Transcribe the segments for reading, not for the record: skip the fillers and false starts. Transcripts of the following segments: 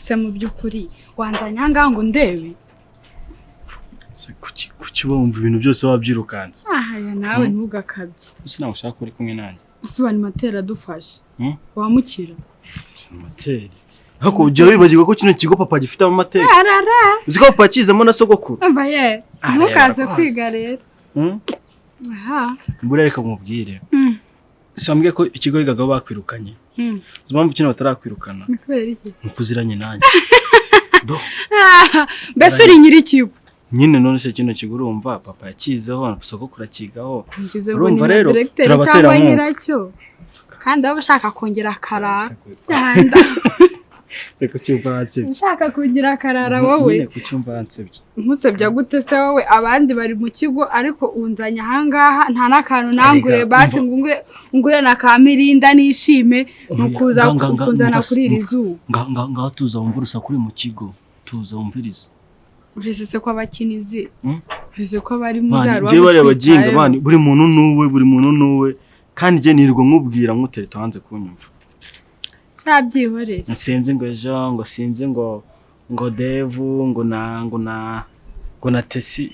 se mu by'ukuri wanzanya ngango ndebe se kuki wumva ibintu byose wabyirukanze ya nawe ntugakabye ese nawe ushaka uri kumwe nanjye ese bani matera dufashe wamukira materi hako ujya wibagirwa ko kino kigo papa gifite amateka uzi ko papa kizamo na sogokuru ambaye ntukaze kwiga rero mbura reka mubwire sambwe ko ikigo yigaga bakwirukanye mpamvu kino batarakwirukana mukuziranye nanjye mbese uri nyiri kigo nyine none se kino kigo urumva papa yakizeho sogokuru akigaho urumva rero turabatera nyiracyo kandi aba ushaka kongera akarara se kucyumva hansebye ushaka kugira akarara wowe nyine kucyumva hansebye nkusebya gute se wowe abandi bari mu kigo ariko unzanya ahangaha nta nakantu nangure basi ngure na kamirinda nishime nukuza kunzana kuri iri zuba ngaho tuza wumva urusa kuri mu kigo tuza wumviriza urese ko abakinizi urese ko bari muzaro je bari abaginga bani buri muntu nuwe kandi je nirirwa nkubwira nkutereta hanze kunyumva cyabyiborera nsenze ngo ejo ngo sinze ngo devu ngo na tesi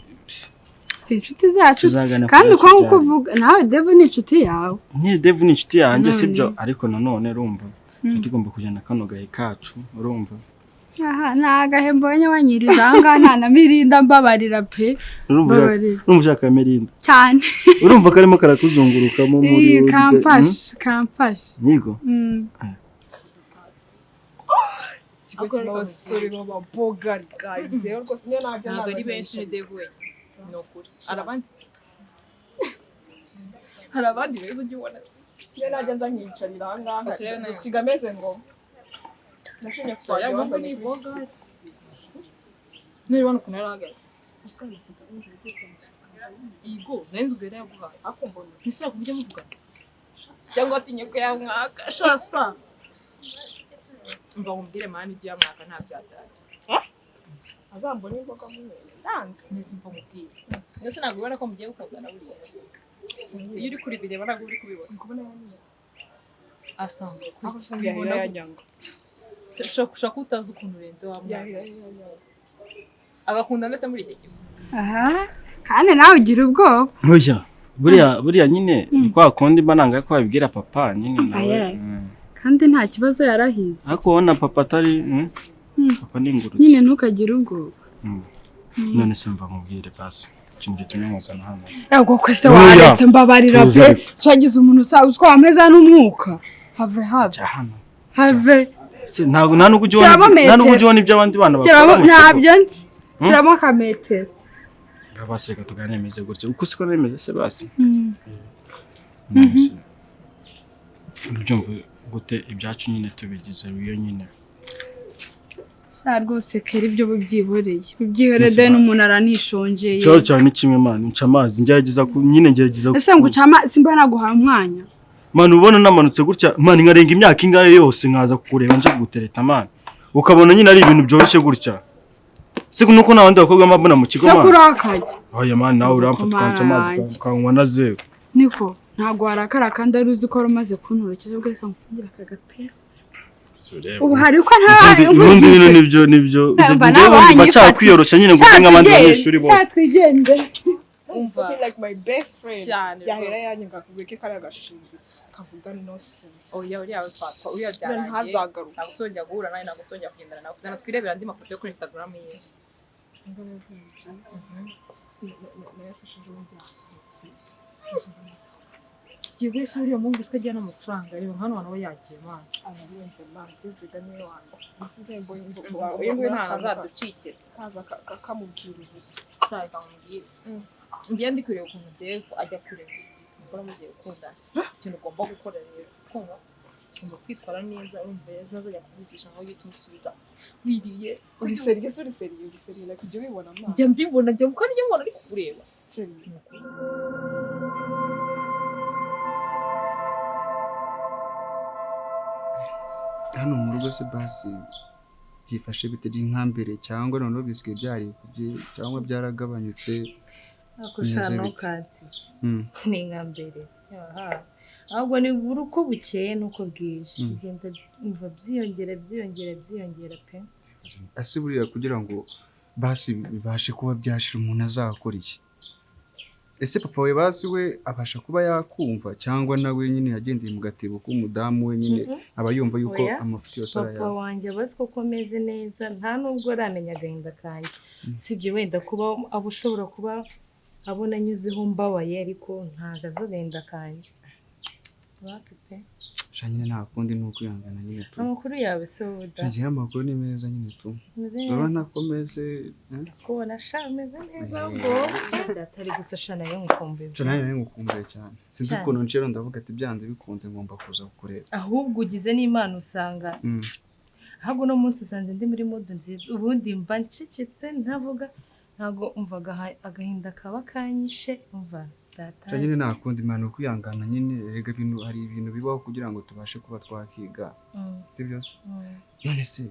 si inshuti zacu kandi uko kuvuga nawe devu ni inshuti yawe ni devu ni inshuti yanjye sibyo ariko nanone urumva tugomba kujyana kano gahe kacu urumva nagahe mbonye wanyiriza ahangaha nta na mirinda mbabarira pe urumva ushaka mirinda cyane urumva karimo karakuzungurukamo muri kampashe nigo Sigo cy'abasore b'ababogari guys rwose niyo najya ntabwo ari benshi ni devu we no kuri hari abandi beza ujye ubona niyo najya nza nkiyicarira ahangaha twiga ameze ngo nashinye kwajya wanza ni bogari niba ukuntu yarahagaye igo nenze ubwo yaguhaye akumbona ntisira ku buryo muvugana cyangwa atinye ko yamwaka shasa mva ngumbwire mani igihe yamwaka nta byatari azambona imboga munye ndanze nese mva ngubwire ndetse ntabwo ubona ko mugiye gukundana buriya iyo uri kuri bireba ntabwo uri kubibona kubona yanyu asanzwe kubona yanyanga ushaka utazi ukuntu urenze wa mwana agakunda ndetse muri iki kigo kandi nawe ugira ubwoba buriya nyine ni kwa kundi mba nanga ko babibwira papa nyine nawe kandi nta kibazo yarahize ariko ubona papa atari papa ni ingurutse nyine ntukagire ubwoba none se mva nkubwire basi ikintu gitumye muzana hano yego ko se waretse mbabarira pe cyagize umuntu uzwa ameza n'umwuka have ntabwo nta nubwo ujyona ibyo abandi bana bakora ntabyo nzi shyiramo akametero basi reka tuganire meze gutya uko siko nemeze se basi ubyumva gute ibyacu nyine tubigize ruyo nyine rwose kera ibyo byihoreye n'umuntu aranishonjeye cyo cyane kimwe man nca amazi ngerageza ese ngo uca amazi mba naguha umwanya man ubona namanutse gutya man nkarenga imyaka ingahe yose nkaza kukureba nje kugutereta man ukabona nyine ari ibintu byoroshye gutya siku nuko nabandi bakobwa mbona mu kigo man sakurakaye oya man nawe uramfata kwanca amazi kanywa na zeru niko ntago warakara kandi ari uzi ko rumaze kunturukije ubwo reka mfungira akagapesi ubu hari uko ntabaye ubundi nibyo bacakwiyoroshya nyine ngo nk'abandi banyeshuri bose cyatwigende umva like my best friend yahera yanyanga kubweke kare agashinzi kavuga no sense oya yawe fatwa uya byarangiye ntazagaruka nagusonja guhura nawe nagusonja kugendana nawe kuzana twirebera andi mafoto yo kuri Instagram ye nayafashije undi yasohotse yewe se uriya mungu iska ajyana amafaranga reba hano nawe yagiye man abarenze man David niwe wanjye nsigaye uyu nta nazaducikira kaza kamubwira ubusa sai kamubwira ngiye ndikwiriye ukuntu Dave ajya kure mbona mugiye gukundana ikintu ugomba gukora rero kumva ugomba kwitwara neza urumva ntazajya kuvugisha ngo yite umusubiza wiriye uri serie like ibyo bibona man njya mbibona njya kandi njya mbona ari kureba serie hano mu rugo se basi byifashe bitari nkambere cyangwa noneho bisigaye byari cyangwa byaragabanyutse akushano kati ni nkambere ahubwo ni uko bukeye nuko bwije ugenda umva byiyongera pe ase buriya kugira ngo basi bibashe kuba byashira umuntu azakora iki? Ese papa we basi we abasha kuba yakumva cyangwa nawe nyine yagendeye mu gatebo k'umudamu we nyine aba yumva yuko amafuti yose araya? Papa wanjye abazi ko komeze neza nta nubwo aramenya agahinda kanjye, sibyo wenda kuba abo ushobora kuba abona anyuzeho mbabaye ariko ntago azi agahinda kanjye. Wakipe nyine nta kundi ni ukwihangana nyine tu. Amakuru yawe se woda? Ngiye amakuru ni meza nyine tu. Urabona ko meze kubona sha meze neza ngo atari gusa sha nayo ngukumbuye. Nayo ngukumbuye cyane. Sinzi ukuntu ncero ndavuga ati byanze bikunze ngomba kuza kukureba. Ahubwo ugize n'Imana usanga ahubwo no munsi usanze ndi muri mode nziza, ubundi mba ncecetse ntavuga, ntago umvaga agahinda kaba kanyishe umva. Nyine nakundi Imana ukwihangana nyine, rega bintu hari ibintu bibaho kugira ngo tubashe kuba twakiga, sibyo? None se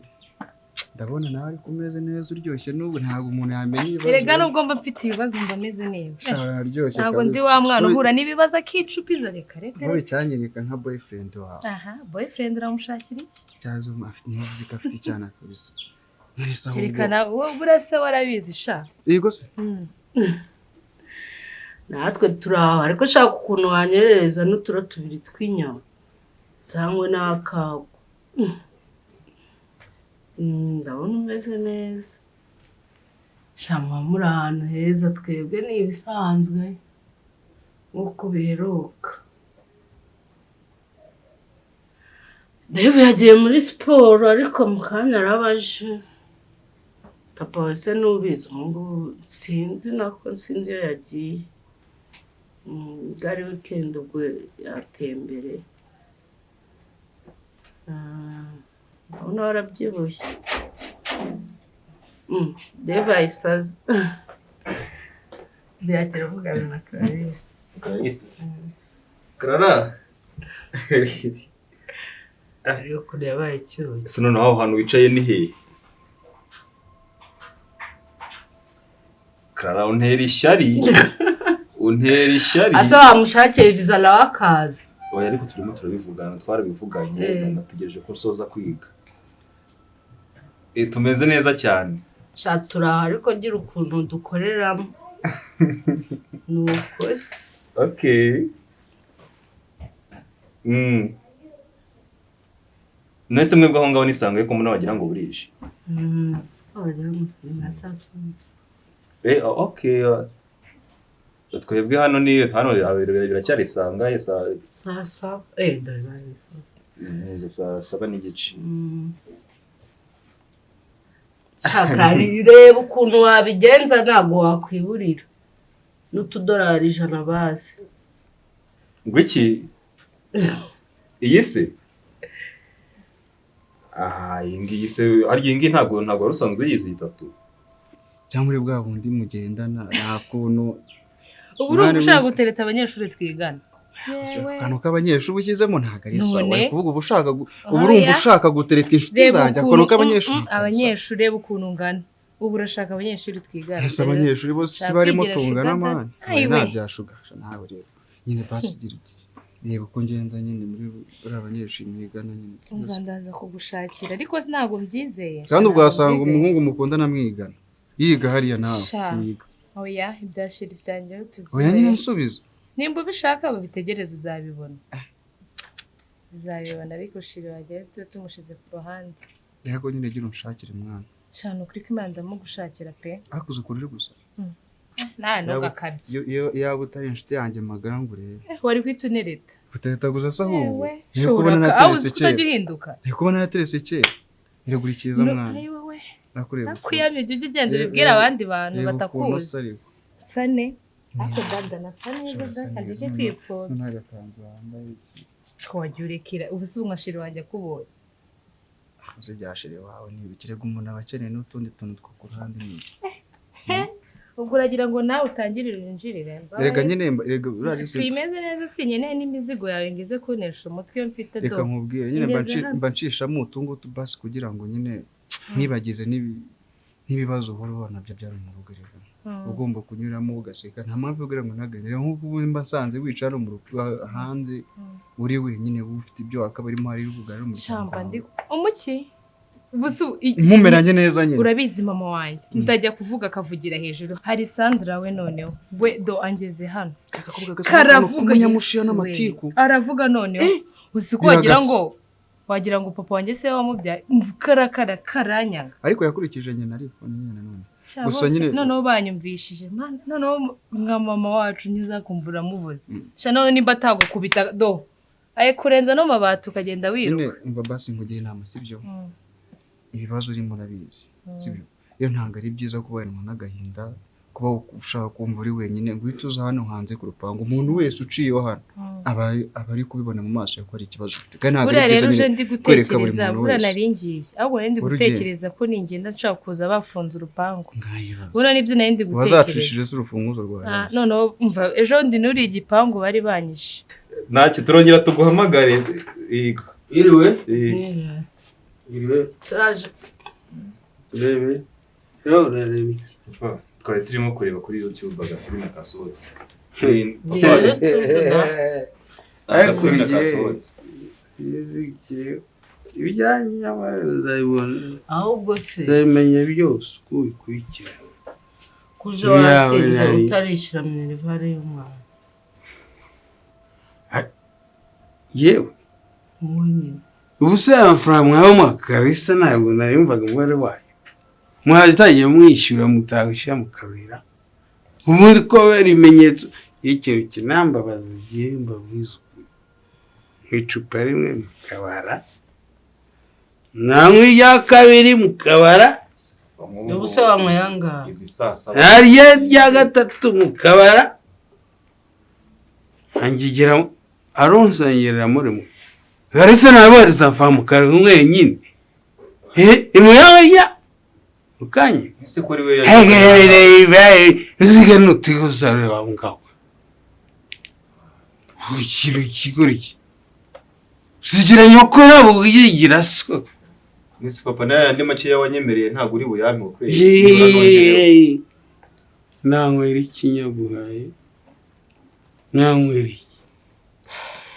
ndabona nawe ari kumeze neza uryoshye, n'ubu ntabwo umuntu yamenya ibibazo. Erega nubwo mba mfite ibibazo mba meze neza, araryoshye. Ntabwo ndi wa mwana uhura n'ibibazo akicupiza. Reka wowe cyanyereka nka boyfriend wawe. Boyfriend uramushakira iki? Cyazo mufite afite icyana kabisa. Kerekana wowe burase warabizi sha. Yego se. Natwe turaho ariko shaka ukuntu wanyerereza n'uturo tubiri tw'inyama cyangwa n'akago. Ndabona umeze neza. Shama muri ahantu heza, twebwe ni ibisanzwe nk'uko biheruka. Dave yagiye muri siporo ariko mu kanya arabaje. Papa wese n'ubizi ngo sinzi iyo yagiye. Gari weekend ubwo yatembere. Ndabona warabyibushye. Deva isaze. Ndiyatera kuvugana na Clarisse. Clarisse? Clara? Ariyo kureba icyuye. Ese noneho aho hantu wicaye ni hehe? Clara untera ishyari. Untera ishyari. Asa wamushakiye visa la akaza. Oya ariko turimo turabivugana, twarabivuganye, nategereje ko soza kwiga. Tumeze neza cyane. Shatura ariko ngira ukuntu dukoreramo. Nuko. Okay. Nese mwebwe aho ngaho nisangaye ko munabagira ngo burije. Okay. Twebwe hano biracyari sangaye sasa ndabaye. Saa 7 n'igice. Shakari reba ukuntu wabigenza ntabwo wakwiburira. N'utudolari 100 base. Ngwiki? Iyi se? Iyi se aryi ntabwo rusanzwe yizi 3. Cyangwa muri bwa bundi mugendana nta kuntu. Ubu uri ushaka gutereta abanyeshuri twigana. Kano k'abanyeshuri ukizemo ntago ari sawa. Ari kuvuga urumva ushaka gutereta inshuti zanjye kano k'abanyeshuri. Abanyeshuri b'ukuntu ngana. Ubu urashaka abanyeshuri twigana. Ese abanyeshuri bose barimo tungana mani. Nta byashugasha nawe rero. Nyine basigira reba uko ngenza nyine muri abanyeshuri mwigana nyine. Ndaza kugushakira ariko ntago mbyizeye. Kandi ubwasanga umuhungu mukundana mwigana. Yiga hariya nawe yiga. Oya ibyashira byanjye tugiye. Oya nyine nsubiza. Nimba ubishaka babitegereza uzabibona. Uzabibona ariko shira wagiye tumushize ku ruhande. Yego nyine gira unshakire mwana. Cyane ukuri ko Imana ndamugushakira pe. Akuze kurire gusa. Nta kabye. Yaba utari inshuti yanjye magara ngo urebe. Wari kwitunereta. Kuteta gusa saho. Yego kubona naterese kera. Utagihinduka. Yego kubona naterese kera. Iragurikiza mwana. Nakureba. Nakuyamye ujye ugenda ubibwira abandi bantu batakuzi. Sane. Ako dada na sane dada kaje kwipfuza. Ntagakanzu wambaye iki? Wagiye urekera ubusubwa shiri wanjye akubonye. Uze byashire wawe ntibikire gumuntu abakeneye n'utundi tuntu two ku ruhande n'iki. Ubwo uragira ngo nawe utangirire injirire. Erega nyine erega urarisi. Simeze neza sinyeneye n'imizigo yawe ngize kunesha umutwe yo mfite do. Reka nkubwire nyine mbancisha mu tungu tubasi kugira ngo nyine nibagize n'ibibazo uhora nabyo byari mu rugo rero. Ugomba kunyuramo ugaseka nta mpamvu yo kugira ngo ntaganire nk'uko ubu mbasanze wicara mu rugo hanze uri wenyine ufite ibyo akaba arimo hari rugara mu cyamba ndi umuki busu mumeranye neza nyine. Urabizi mama wanjye ndajya kuvuga akavugira hejuru. Hari Sandra we noneho we do angeze hano. Karavuga umunyamushiya n'amatiku. Aravuga noneho usiko wagira ngo papa wanjye se wamubyaye karakara karanyanga. Ariko yakurikije nyina ariko nyine none. Gusa nyine noneho banyumvishije man noneho nka mama wacu nyizakumvura muvuze. Sha none nimba atagukubita do aye kurenza no mabati ukagenda wiruka. Nyine umva basi ngugira inama sibyo. Ibibazo urimo urabizi sibyo. Iyo ntango ari byiza kuba wena n'agahinda kuba ushaka kumva uri wenyine ngo uhite uza hano hanze ku rupango umuntu wese uciyeho hano aba ari kubibona mu maso yo ari ikibazo ufite kandi ntabwo ari byiza nyine kwereka buri muntu wese. Naringiye ahubwo nari ndi gutekereza ko ningenda nshaka kuza bafunze urupango. Bura nibyo nari ndi gutekereza. Wazacishije se urufunguzo rwawe. None umva ejo ndi nuri igipangu bari banyishe. Ntacyo turongera tuguhamagare. Iriwe? Turaje. Rebe. Rebe. Twari turimo kureba kuri YouTube agafilme kasohotse. Ariko kasohotse. Ibijyanye n'abazayibona. Ahubwo se. Ndamenya byose uko bikurikira. Kuja wasinze utarishyura minerivare y'umwana. Yewe. Ubu se amafaranga mwawe mwakarisa ntabwo nayumvaga umubare wayo. Mwazagiye mwishyura mutagishyira mukabera. Ubundi ko ibimenyetso y'ikintu kinambabaza gihemba bw'isuku. Icupa rimwe mukabara. Namwe rya kabiri mukabara. Ubu se wamwayanga. Izi sasa. Ariye rya gatatu mukabara. Angigera aronsangirira muri mwe. Zarese nabariza fa mukara mwenyine. Imuyaya. Ukanye. Ese kuri we yari. Nziga nutigo zare wa ngao. Ukiguriki. Sigira nyokora buyigira so. Nisi papa naye andi make yawanyemereye ntago uri buyame ukwe. Nanywera ikinyaguhaye.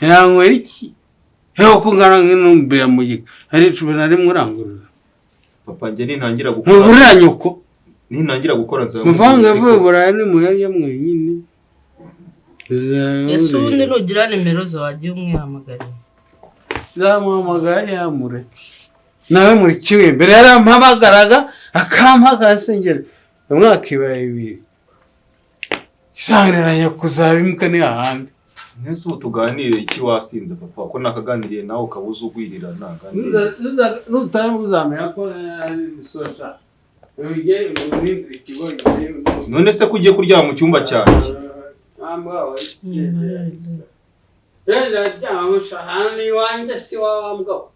Nanywera iki? Heho kungana nk'intumbe ya mugiga. Ari cube nari murangurura. Papa nge nintangira gukora. Ntubura nyoko. Nintangira gukora nza. Muvanga vubura ni muhari ya mwenyine. Ese ubundi nugira nimero zawagiye umwihamagara. Zamuhamagara yamureke. Nawe muri kiwe mbere yarampamagaraga akampagara sengera. Umwaka ibaye ibiri. Shangeranya kuzabimuka ni ahandi. Nese utuganire iki wasinze papa ko nakaganiriye nawe ukabuza ugwirira naganiriye. Nutayamuzamera ko sosha. Ubige muri kigo none se kugiye kuryama mu cyumba cyanjye. Ambwa cyangwa shahani wanje si wambwa.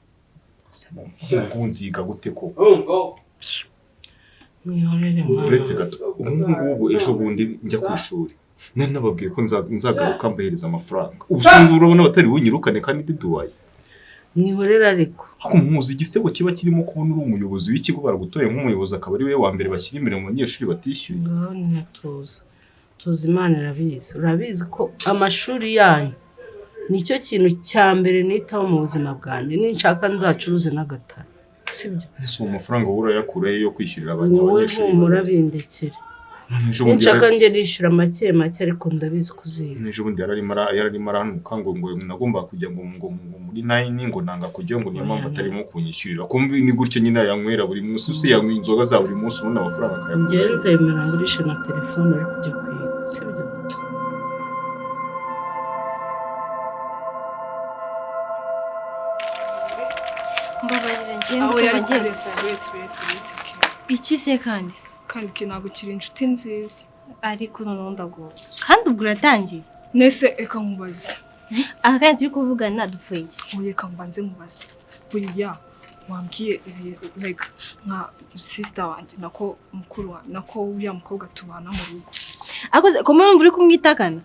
Ngunziga gute ko? Mwihorere mwana. Uretse gato. Ubu ejo bundi njya ku ishuri. Nababwiye ko nzagaruka mbahereza amafaranga. Ubusumbu urabona batari bunyirukane kandi diduwaye. Mwihorere ariko. Ako muzi igisebo kiba kirimo kubona uri umuyobozi w'ikigo baragutoye nk'umuyobozi akaba ari we wa mbere bashyira imbere mu banyeshuri batishyuye. Ngone tuzi Imana irabizi. Urabizi ko amashuri yanyu nicyo kintu cya mbere nitaho mu buzima bwanjye. Ninshaka nzacuruze n'agatara. Sibyo? Ese amafaranga urayakurayo yo kwishyurira abanyeshuri. Murabindekere. Ninshaka nge nishyura make ariko ndabizi kuziga. Ejo bundi yararimo aranuka ngo nagomba kujya ngo muri 9 ngo nanga kujya ngo niyo mpamvu atarimo kunyishyurira. Kumbi ni gutyo nyina yanywera buri munsi usi yanywa inzoga za buri munsi ubona amafaranga akayakura. Nge nzemera ngurisha na telefone ari kujya kwiga. Sibyo? Mbabarira ngende Iki se kandi ntabwo kiri inshuti nziza. ariko noneho ndagowe kandi ubwo uratangiye Nese eka nkubaza. aha kandi turi kuvugana dupfuye Reka mbanze nkubaza. Buriya wambwiye like nka sister wanjye nako mukuru nako uriya mukobwa tubana mu rugo. akoze ko mpamvu uri kumwitakana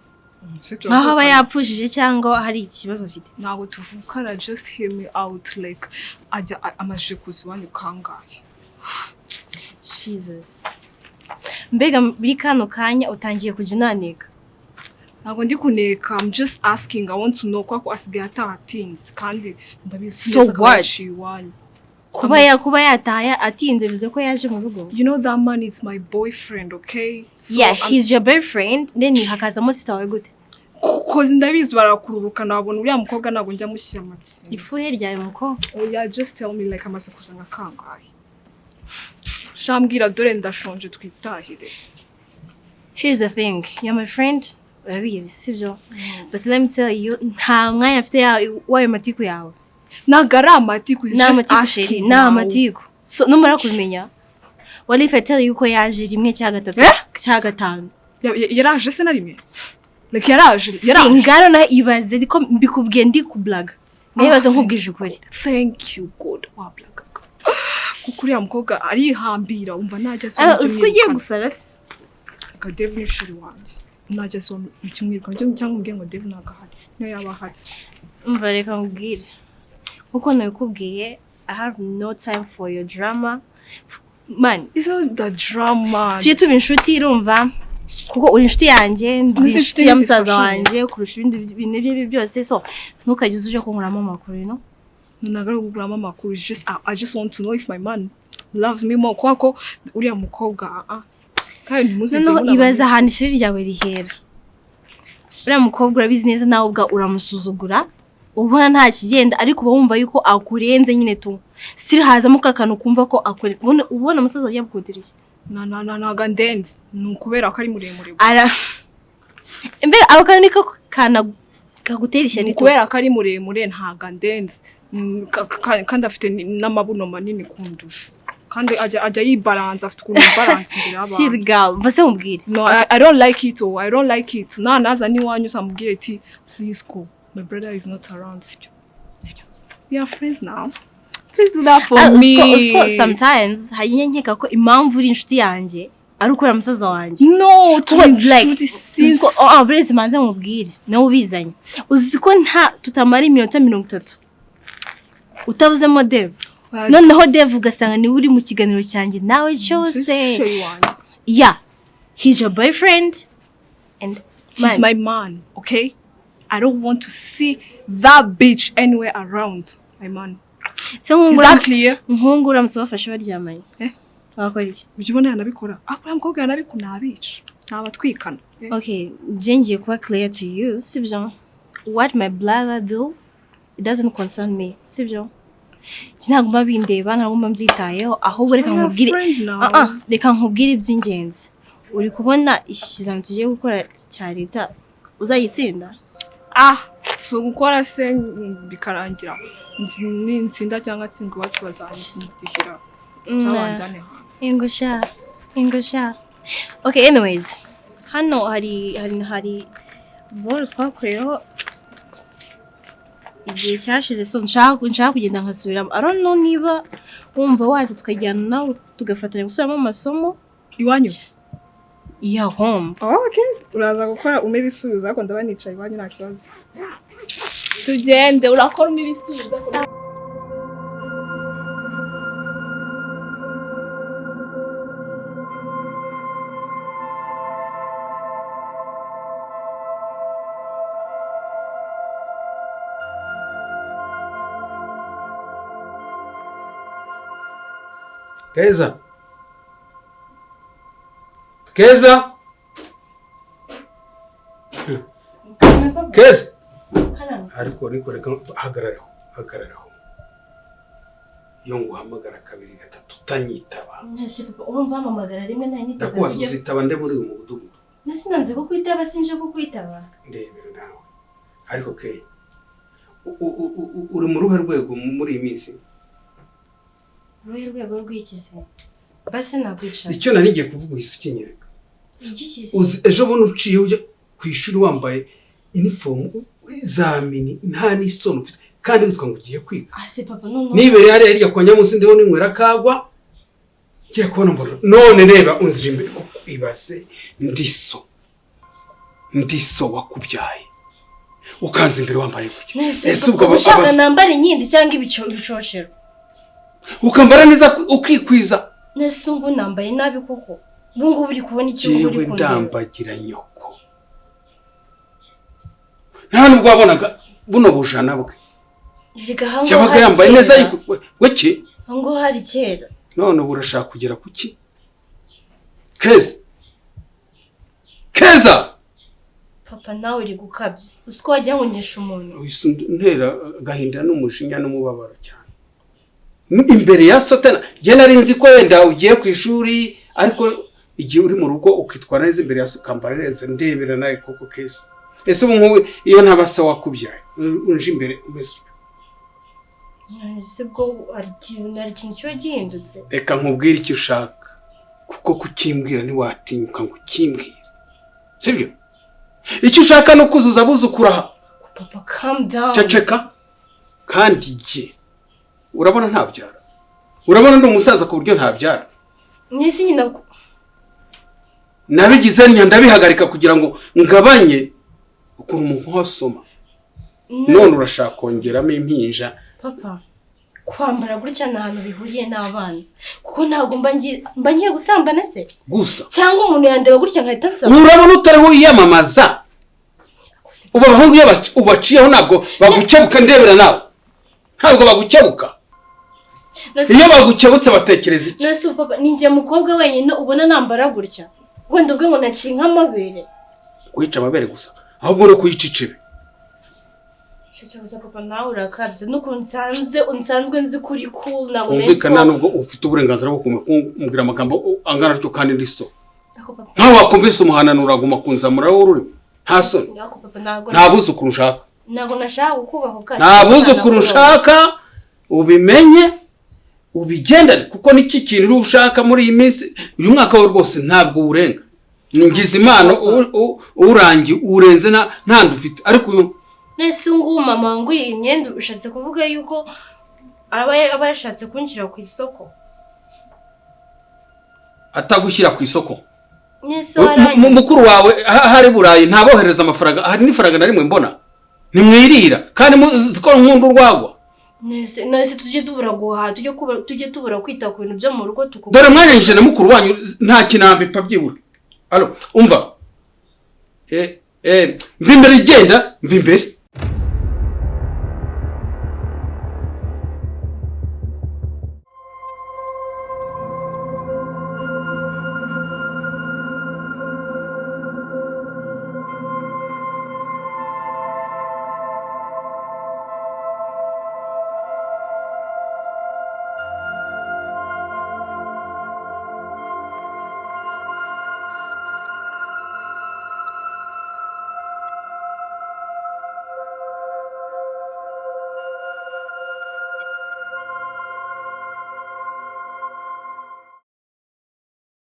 nkaho aba yapfushije cyangwa hari ikibazo afite. Ntabwo tuvukana, just hear me out like ajya amajije kuziwanyu kangahe. Jesus. Mbega muri kano kanya utangiye kujya unaneka. Ntabwo ndi kuneka, I'm just asking, I want to know kwa asigaye atahatinze kandi ndabizi neza ko waciwanyu. kuba yataye atinze bize ko yaje mu rugo. You know that man is my boyfriend, okay? So Yeah, he's your boyfriend. Then hakazamo sister wawe gute? Cause ndabizi barakururuka nabona uriya mukobwa ntabwo njya mushyira make. Ifuhe ryawe muko? Oh yeah, just tell me like amaze kuzanga kangahe. Shambwira dore ndashonje twitahire. Here's the thing. You're my friend. Urabizi, sibyo? But let me tell you, nta mwanya afite wayo matiku yawe. Nagara amatiku, is just asking. Na amatiku. So numara kubimenya. What if I tell you ko yaje rimwe cya gatatu cya gatanu? Yaraje se na rimwe. Like yaraje. Ngaro na ibaze ndiko mbikubwiye ndi kublaga. Ngibaze nkubwije ukuri. Thank you God. Wa blaga. Kukuri ya mukobwa arihambira umva najya so. Usiye gusara se. Ka Dave ni shiri wanje. Najya so mu kimwirwa cyangwa mbwiye ngo Dave nagahari. Niyo yaba hari. Umva reka ngubwire. Uko nabikubwiye, I have no time for your drama. Man, it's not the drama. Tuye tuba inshuti irumva kuko uri inshuti yanjye, ndi inshuti ya musaza wanjye kurusha ibindi bintu bye byose, so ntukagize uje kunkuramo amakuru, no? Nagara kuguramo amakuru, I just want to know if my man loves me more kwako uriya mukobwa kandi muzi no ibaza ahantu ishuri ryawe rihera. Uriya mukobwa urabizi neza nawe ubwa uramusuzugura. Ubona nta kigenda ariko wumva yuko akurenze nyine tu. Still hazamo kakano kumva ko akure. Ubona musaza yabukodiriye. Naga ndenze. Nukubera ko ari muremure. Ara. Mbe abakanika kana kaguterisha ni kubera ko ari muremure ntaga ndenze. Kandi afite n'amabuno manini kundusha. Kandi ajya yibalance afite ukuntu balance ngira abantu. Sirga, base mubwire. No, I don't like it. I don't like it. Naza ni wanyu samubwire ati please go. My brother is not around. We are friends now. Please do that for me. So sometimes hayiye nkeka ko impamvu uri inshuti yanjye ari ukora musaza wanjye. No, to like since breze manze mubwire nawe ubizanye. Uzi ko nta tutamara iminota 30. Utavuzemo Dev. Noneho Dev ugasanga ni uri mu kiganiro cyanjye nawe cyose. Yeah. He's your boyfriend and he's my man, okay? I don't want to see that bitch anywhere around, my man. So exactly. Muhungura muzafasha baryamanye. Wakora iki? Ujibona yanabikora. Akora mukobwa yanabikuna abica. Nabatwikana. Okay, ngiye kuba clear to you, sibyo? What my brother do, it doesn't concern me, sibyo? Kinaguma bindeba naguma mbyitayeho aho reka nkubwire. Reka nkubwire iby'ingenzi. Uri kubona ikizamini tugiye gukora cya leta uzayitsinda? So gukora se bikarangira nsinda cyangwa tsindwa wacu bazanyitihira cyabanje hanze. Ingusha. Okay, anyways. Hano hari vol twakoreho igihe cyashize, so nshaka kugenda nkasubiramo. I don't know niba wumva waza tukajyana nawe tugafatanya gusubiramo amasomo iwanyu. Yeah, home. Okay. Uraza gukora umebisubiza ariko ndabanicaye iwanyu nta kibazo. Tugende urakora umebisubiza. Keza. Keza. Ariko reka hagararaho. Iyo nguhamagara 2-3 utanyitaba. Nese papa urumva amamagara rimwe nta nitaba. Ndakubaza uzitaba nde muri uyu mudugudu. Nese nanze ko kwitaba sinje ko kwitaba. Ndebera nawe. Ariko ke uri mu ruhe rwego muri iyi minsi? Ruhe rwego rw'ikize. Basi nakwicara. Icyo nari ngiye kuvuga uhise ukinyereka. Igikize. Ejo buno uciye ujya ku ishuri wambaye uniform izamini nta n'isoni ufite kandi witwa ngo ugiye kwiga. Ase papa none. Nibere hariya kwa Nyamusi ndeho ninywera kagwa. Ngiye kubona mbona. None reba unzira imbere ibase ndiso wakubyaye. Ukanze imbere wambaye kuki. Ese ubwo bashaka nambara inkindi cyangwa ibicocero. Ukambara neza ukikwiza. Nese ngo nambaye nabi koko. Bungu buri kubona icyo uri kundeba. Yewe ndambagira nyoko. Nta nubwo wabonaga buno bujana bwe. Yabaga yambaye neza weke ngo hari kera none ubu urashaka kugera ku ki? Keza papa nawe uri gukabya usko wajya nkunyisha umuntu ntera gahinda n'umujinya n'umubabaro cyane imbere ya sotana je nari nzi ko wenda ugiye ku ishuri ariko igihe uri mu rugo ukitwara neza imbere ya kambara neza ndebera nawe koko Keza ese ubu nkuwe iyo ntabasa wakubyaye unje imbere umeze ese bwo ari ikintu cyo gihindutse reka nkubwire icyo ushaka kuko kukimbwira ntiwatinyuka ngo ukimbwire sibyo icyo ushaka no kuzuza buzukura papa calm down ceceka kandi iki urabona ntabyara urabona ndi umusaza ku buryo ntabyara nisi nyina nabigize ndabihagarika kugira ngo ngabanye ukuntu umuntu wasoma none urashaka kongeramo impinja papa kwambara gutya n'ahantu bihuriye n'abana kuko ntabwo mba ngiye gusambana se gusa cyangwa umuntu yandeba gutya nkahita nsaba urabona utariho yiyamamaza ubu abahungu iyo ubaciyeho ntabwo bagukebuka ndebera nawe ntabwo bagukebuka iyo bagukebutse batekereza iki nase papa ninjye mukobwa wenyine ubona nambara gutya wenda ubwe ngo naciye nk'amabere kwica amabere gusa ahubwo no kuyica icebe cyabuza papa nawe urakabye nuko unsanzwe nzi kuri cool nabo umvikana nubwo ufite uburenganzira bwo kumbwira amagambo angana cyo kandi ndi so ntawe wakumvise umuhanano uraguma kunzamura wowe urimo nta soni nta buzukuru ushaka ntabwo nashaka kukubaho kandi nta buzukuru ushaka ubimenye ubigendane kuko niki kintu ushaka muri iyi minsi uyu mwaka we rwose ntabwo urenga ningize imana urangi urenze ntandi ufite ariko uyu nese ngubu mama wanguye imyenda ushatse kuvuga yuko aba yashatse kunshyira ku isoko atagushyira ku isoko nese mukuru wawe hari burayi ntabohereza amafaranga hari n'ifaranga na rimwe mbona nimwirira kandi muziko nkunda urwagwa nese tujye tubura guhaha tujye tubura kwita ku bintu byo mu rugo dore mwanyanyije na mukuru wanyu nta kinambi pabyibura umva mva imbere igenda mva imbere